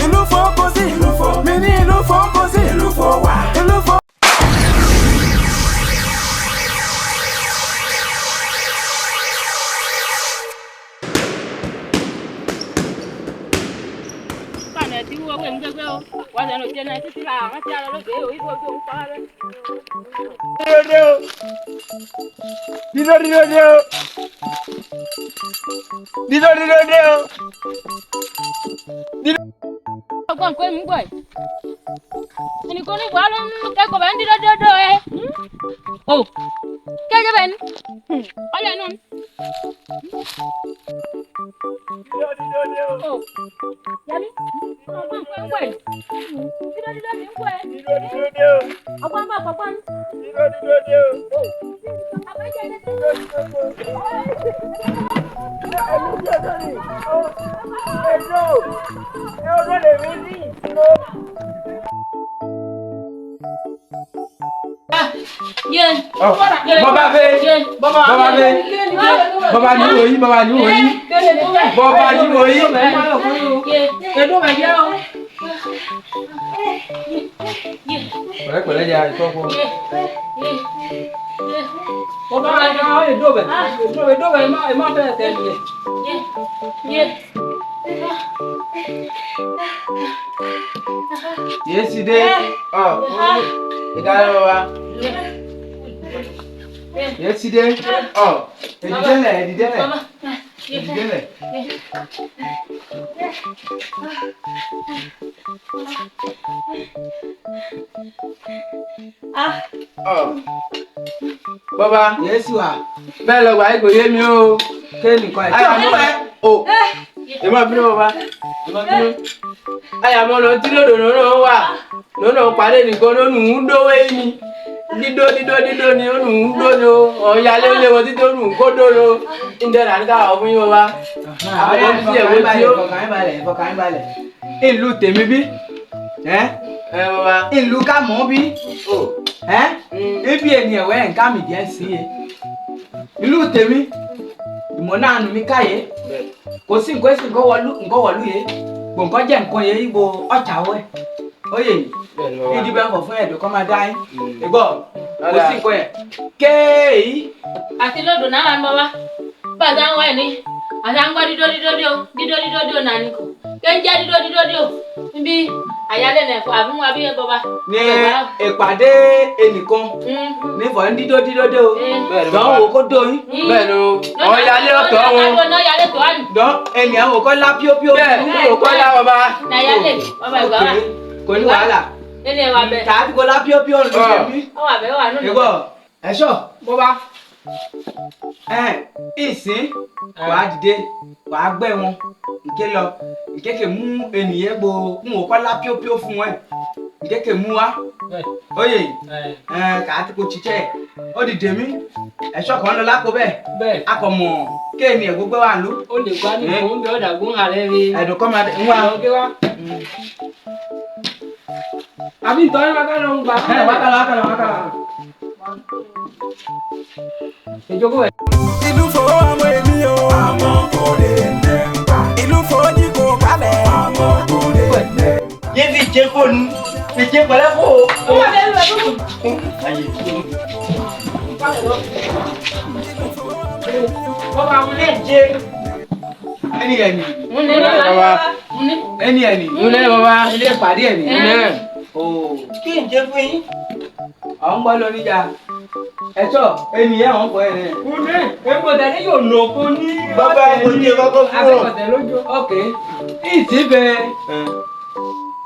ìlú fọ́ kò sí ìlú fọ́ mi ní ìlú fọ́ kò sí ìlú fọ́ wà ìlú fọ́. Con quên muốn quậy. Anh con đi quá luôn, cái của bạn đi đâu ê. Ồ. Cái cho bạn. Ở lại luôn. Ồ. Dạ đi. Con quên quậy. Đi đâu quậy. Ở quan vào quan. Đi đâu. Ồ. Ở cái chơi đi. Yên. Baba về. Baba về. Baba như hồi, baba như hồi. Baba như hồi. Cái đứa mày đâu? Của đây giờ con. Baba ai đó thì đôi về mà về tiền gì? Yesterday, the guy over. Yesterday, edidele. Baba, Yes wa. bẹ́ẹ̀ lọ wà ìgò yé mi o. Ke nìkan ẹ. Aya mo ẹ. O. Ẹ má bínú baba. Ẹ má bínú. Aya mo lọ tí lódò lọ́nà wà. Lọ́nà pàdé nìkan lónù ń dówó yìí. Dídó ni ó nù ń dó ni o. Ọ̀ya lé wọ́n títí ó nù ń kó dó ni o. Ǹjẹ́ là ń ká ọ̀ fún yín baba. Àwọn ọmọ tí ẹ̀wọ́ tí ó. Fọkàn balẹ̀. Ìlú tèmi bí. Ẹ baba. Ìlú ká mọ̀ bí. Ibi ènìyàn wẹ̀ nǹkan mi díẹ̀ sí e. Ìlú tèmi. Ìmọ̀ náà nù mí káyé. Kò sí nǹkan èsì nǹkan wọ̀lú yé. Gbọ̀ǹkan jẹ́ nǹkan yé ibo ọ̀chà wẹ̀. Oyè ìdí bẹ́ẹ̀ kọ̀ fún ẹ̀dùn kọ́ máa dá yín. Ìgbọ́ kò sí nǹkan yẹn. Kéèyí. Àti lọ́dọ̀ náà wà ń bọ̀ wá. Bàtà ń wá ẹ̀ ní. Àti à ń gbọ́ dídó náà ni kò. Kéńjẹ́ dídó. Níbi àyálẹ̀ nà ẹ̀fọ́ àbí wọn bí ẹ bọ̀ wá. Ní ìpàdé ẹnìkan nífọ̀ ń dídó o. Dán wò kó dóyún. Bẹ́ẹ̀ ni o. Ọ̀ya lé ọ̀tọ̀ wọn. Dán ẹnìyàn wò kọ́ lá píópíó. Bẹ́ẹ̀ ni o kọ́ lá baba. Nàyálẹ̀ bàbá ìgbà wà. Kò ní wàhálà. Ilé wa bẹ̀. Tàbí kò lá píópíó ló ṣe bí. Ó wà bẹ̀ wà nínú. Ìgbọ́ ẹ̀ṣọ́ bọ́bá. Ìsín wàá dìde wàá gbẹ́ wọn. Ìkékè mú ènìyàn gbo mú òkọ́ lá píópíó fún ẹ. Ìkékè mú wa. Oyè kàá kò chichẹ́ ó dìde mí. Ẹ̀ṣọ́ kan lọ lápò bẹ́ẹ̀. Akọ̀mọ̀ kéènì ẹ̀ gbogbo wà ló. Ó lè gbá ní òun bí ọ̀dà gún ààrẹ rí. Ẹ̀dùn kọ́ máa ń wá. Àbí ìtọ́jú bá kálọ̀ ń gbà. Wákàlà. Ìjókòó ẹ̀. ìlú fọ́ ọmọ èmi o. àmọ́ kò lè nẹ́ pa. ìlú fọ́ ní kò balẹ̀. àmọ́ kò lè nẹ́. Yé fi jẹ́ kó nu. Fi jẹ́ pẹ̀lẹ́ kó. Ó wà bẹ̀ lọ lóko. Bọ́ba àwọn ilé Jẹ́. Ẹni ẹni. Mo ní bàbá. Ẹni ẹni. Múlẹ̀ baba. Ilé ìpàdé ẹni. Múlẹ̀. Kí n jẹ fún yín? Àwọn gbọ́ lọ níjà. Ẹ̀ṣọ́ ènìyàn àwọn ọkọ̀ ẹ̀rẹ̀. Múlẹ̀ epo tẹ̀lé yóò lò kó ní. Bàbá kò jẹ́ kọ́kọ́ fún ọ. Akẹ́kọ̀ọ́ tẹ̀ lójú. Ok. Ìtìbẹ̀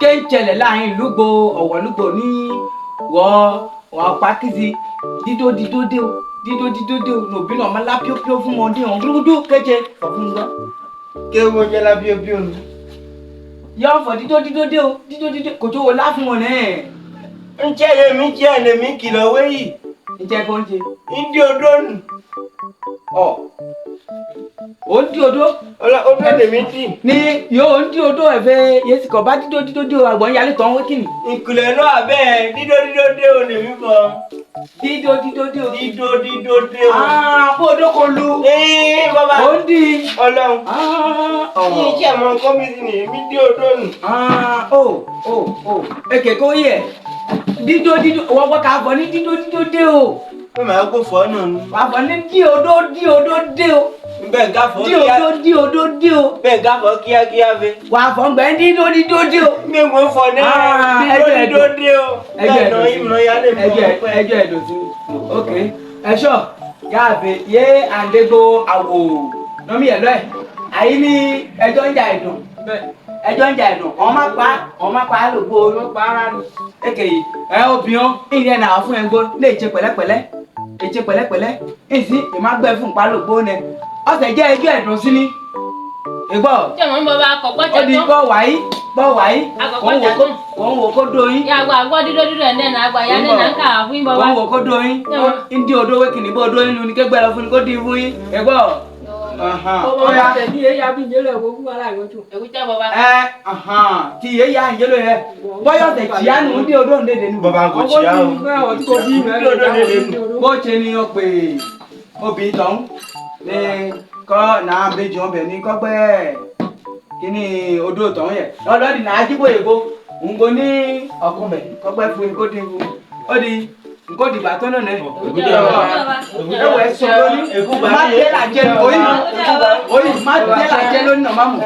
kéńtsẹ̀lẹ̀ láàrin lúgbo ọ̀wọ̀lúgbo ní wọ́ pàkìsì dídó dé o. Nòbí náà máa lá píópíó fún wọn dín wọn gbúdúgbúdú kéje sọ fún wa. Kí wọ́n jẹ́ lá píópíó nu. Yọ fọ dídó dé o kò tó o lá fún wọn náà. Ń jẹ́ èmi kìlọ̀ wéyìí. Ǹjẹ́ kò ń ṣe? Ndí odó nù. ọ ó ń di odó odó lèmi dì. ni yóò ń di odó ẹ̀fẹ̀ yéésì kọ̀ bá dídó àgbọ̀n yálé tán wé kìnnì. ìkùlẹ̀ náà bẹ́ẹ̀ dídó dé o lèmi bọ̀. dídó dé o. bó odó kò lu. bàbá ó ń di. ọlọ́run. ní iṣẹ́ àwọn kọ́míìsì ni èmi dé odó nù. èkè kó yẹ dídó wọ́pọ̀ ká bọ̀ ní dídó dé o. pé màá kó fọ́ náà nù. wà á bọ̀ ní dí odó dé o. bẹ́ẹ̀ ń gáfọ́ dí odó dé o. bẹ́ẹ̀ ń gáfọ́ kíákíá fẹ́. wà á fọ̀ ń gbẹ́ dídó dé o. mi ò mọ̀ fọ́ ní dídó dé o. bẹ́ẹ̀ náà ìmọ̀ ya lè fọ́ ọpẹ́. ẹjọ́ ẹ̀dọ̀ sí ok ẹ̀ṣọ́ yáàbẹ̀ yé àǹdégbò àwò nọ́mí ẹ̀lọ́ ẹ̀ àyí ní ẹjọ́ ń jà ẹ̀dùn ọmọ pa lògbó ara ni èkè yìí obìnrin ìyẹn náà fún ẹ̀ ń gbó lè ṣe pẹ̀lẹ́pẹ̀lẹ́ ìsí ìmágbẹ́ fún pa lògbó ni ọ̀sẹ̀ jẹ́ ẹjọ́ ẹ̀dùn sí ni ìgbọ́ ṣé mo ń bọ̀ bá kọ̀kọ́ tẹ̀ ó di bọ́ wáyé wọ́n wò kó dóyin. yàgbọ́ àgbọ́ dídó ẹ̀ nẹ́ẹ̀nà àgbà yá nẹ́ẹ̀nà ń kà á fún yín bọ̀ wá. wọ́n wò kó dóyin ndí odó wé kìnnì bó dóyin lu ni kégbẹ́ lọ fún ni kó di fún yín ìgbọ́. ọmọ ya tẹ̀ ní èyí abíyẹn lẹ̀ wọ́n fún wa láì wọ́n tó. èkú tẹ́ bọ̀ wá. ti yé ya ìjẹ́lò yẹ bọ́yọ̀ tẹ̀ tíyá nù ndí odó ń dédé nù. bàbá kò tíyá o. bó ṣe ni o pè obìnrin tán ní kọ́ náà bẹ́jì ọbẹ̀ ní kọ́gbẹ́ kíní odó tán yẹ lọ́dọ̀dì náà jíbó ègbó ńgbó ní ọkùnbẹ̀ kọ́gbẹ́ fún ikó dín fún ó di nǹkó dìgbà tó náà nẹ. ẹwọ ẹ sọ lóní má dé làjẹ lónìí má dé làjẹ lónìí nà má mú.